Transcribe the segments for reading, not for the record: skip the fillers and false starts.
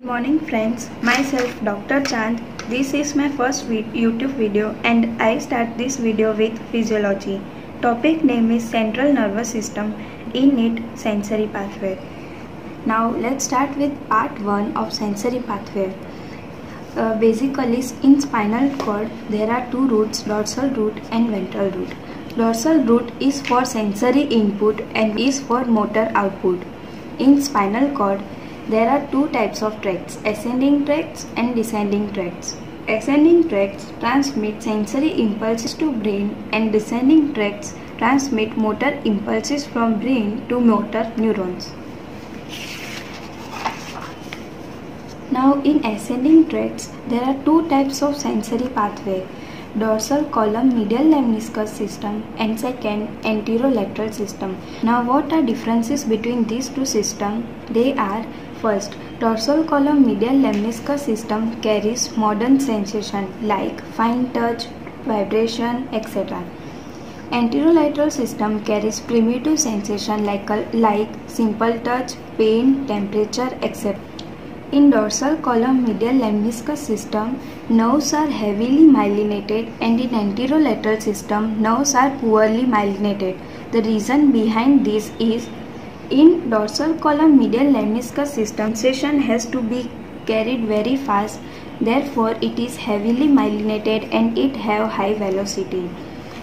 Good morning friends, myself Dr. Chand. This is my first YouTube video and I start this video with physiology. Topic name is central nervous system, in it sensory pathway. Now let's start with part 1 of sensory pathway. Basically in spinal cord there are two roots, dorsal root and ventral root. Dorsal root is for sensory input and is for motor output. In spinal cord there are two types of tracts, ascending tracts and descending tracts. Ascending tracts transmit sensory impulses to brain and descending tracts transmit motor impulses from brain to motor neurons. Now in ascending tracts there are two types of sensory pathway, dorsal column medial lemniscus system and second anterolateral system. Now what are differences between these two systems? They are: first, dorsal column medial lemniscus system carries modern sensation like fine touch, vibration, etc. Anterolateral system carries primitive sensation like simple touch, pain, temperature, etc. In dorsal column medial lemniscus system, nerves are heavily myelinated and in anterolateral system, nerves are poorly myelinated. The reason behind this is in dorsal column medial lemniscus system, sensation has to be carried very fast, therefore it is heavily myelinated and it have high velocity.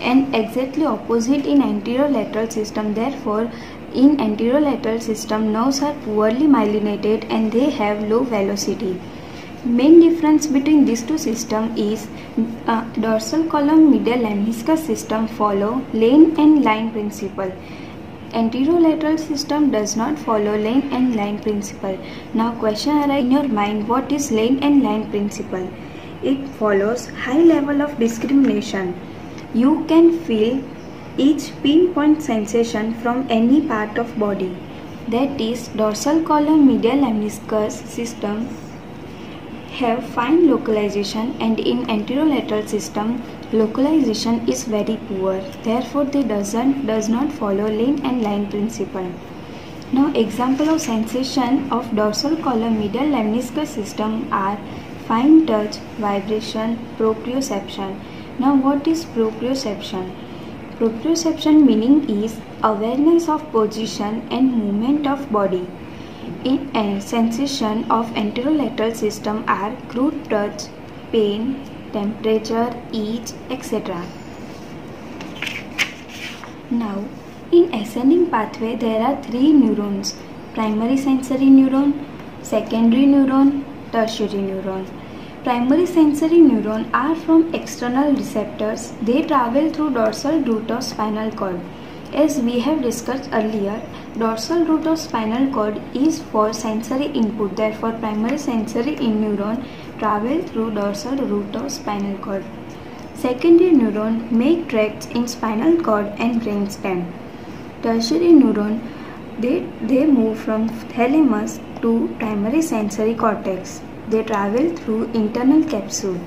And exactly opposite in anterolateral system, therefore in anterolateral system nerves are poorly myelinated and they have low velocity. Main difference between these two systems is dorsal column medial lemniscus system follow lane and line principle. Anterolateral system does not follow lane and line principle. Now question arises in your mind, what is lane and line principle? It follows high level of discrimination. You can feel each pinpoint sensation from any part of body. That is, dorsal column medial lemniscus system have fine localization and in anterolateral system localization is very poor. Therefore, they does not follow lane and line principle. Now, example of sensation of dorsal column medial lemniscus system are fine touch, vibration, proprioception. Now, what is proprioception? Proprioception meaning is awareness of position and movement of body. In a sensation of anterolateral system are crude touch, pain, temperature, itch, etc. Now, in ascending pathway there are three neurons: primary sensory neuron, secondary neuron, tertiary neuron. Primary sensory neurons are from external receptors. They travel through dorsal root of spinal cord. As we have discussed earlier, dorsal root of spinal cord is for sensory input. Therefore, primary sensory neuron travel through dorsal root of spinal cord. Secondary neuron make tracks in spinal cord and brainstem. Tertiary neuron they move from thalamus to primary sensory cortex. They travel through internal capsule.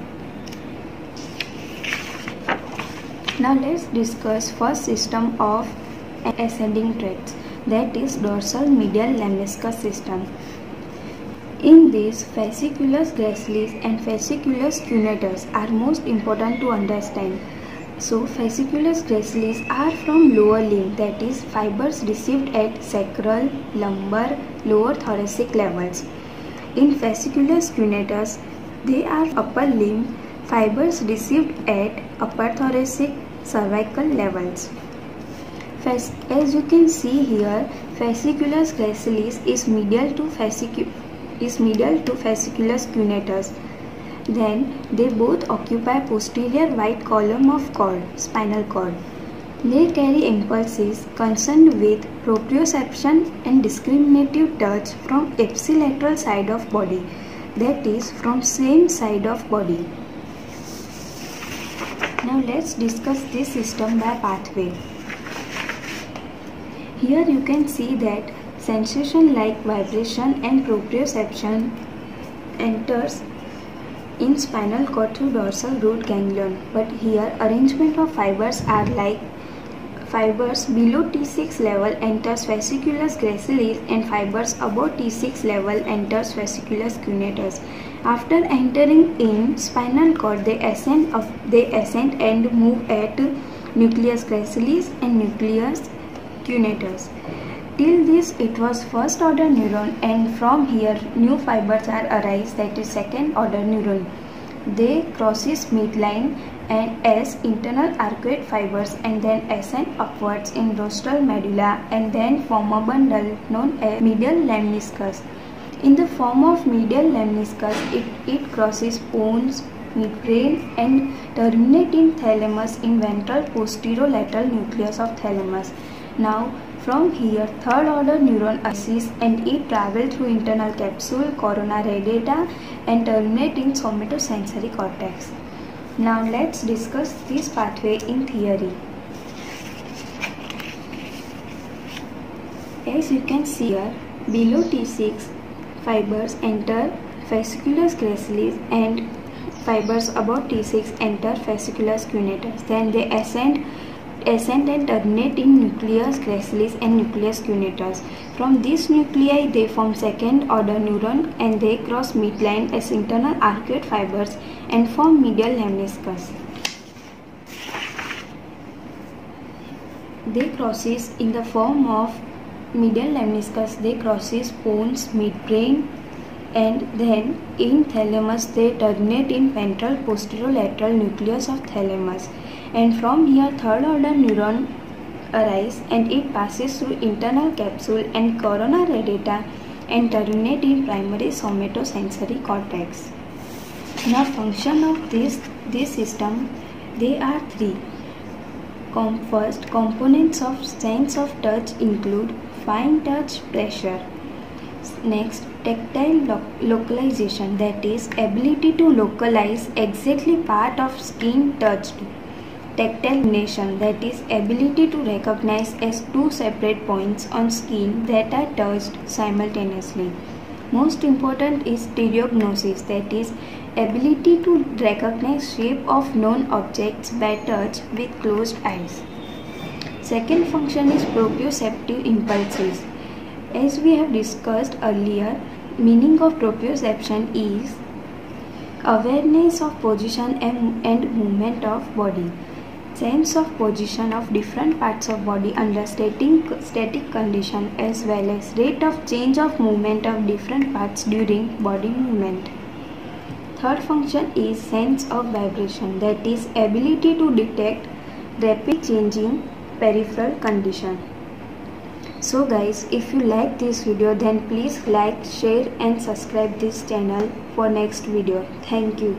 Now let's discuss first system of ascending tracts, that is dorsal medial lemniscus system. In this, fasciculus gracilis and fasciculus cuneatus are most important to understand. So fasciculus gracilis are from lower limb, that is fibers received at sacral, lumbar, lower thoracic levels. In fasciculus cuneatus, they are upper limb fibers received at upper thoracic, cervical levels. As you can see here, fasciculus gracilis is medial to fasciculus cuneatus. Then they both occupy posterior white column of cord, spinal cord. They carry impulses concerned with proprioception and discriminative touch from ipsilateral side of body, that is from same side of body. Now let's discuss this system by pathway. Here you can see that sensation like vibration and proprioception enters in spinal cord through dorsal root ganglion, but here arrangement of fibers are like Fibers below T6 level enters fasciculus gracilis and fibers above T6 level enters fasciculus cuneatus. After entering in spinal cord, they ascend and move at nucleus gracilis and nucleus cuneatus. Till this it was first order neuron, and from here new fibers are arise, that is second order neuron. They crosses midline and as internal arcuate fibers and then ascend upwards in rostral medulla and then form a bundle known as medial lemniscus. In the form of medial lemniscus, it crosses pons, midbrain and terminate in thalamus in ventral posterolateral nucleus of thalamus. Now from here third order neuron arises and it travels through internal capsule, corona radiata and terminate in somatosensory cortex. Now let's discuss this pathway in theory. As you can see here, below T6 fibers enter fasciculus gracilis and fibers above T6 enter fasciculus cuneatus. Then they ascend and terminate in nucleus gracilis and nucleus cuneatus. From this nuclei they form second order neuron and they cross midline as internal arcuate fibers and form medial lemniscus. They crosses in the form of medial lemniscus, they crosses pons, midbrain and then in thalamus they terminate in ventral posterolateral nucleus of thalamus. And from here third order neuron arise and it passes through internal capsule and corona radiata and terminate in primary somatosensory cortex. Now function of this system, they are three. First, components of sense of touch include fine touch, pressure. Next, tactile localization, that is ability to localize exactly part of skin touched. Tactile nation, that is ability to recognize as two separate points on skin that are touched simultaneously. Most important is stereognosis, that is ability to recognize shape of known objects by touch with closed eyes. Second function is proprioceptive impulses. As we have discussed earlier, meaning of proprioception is awareness of position and movement of body. Sense of position of different parts of body under static condition as well as rate of change of movement of different parts during body movement. Third function is sense of vibration, that is ability to detect rapid changing peripheral condition. So guys, if you like this video then please like, share and subscribe this channel for next video. Thank you.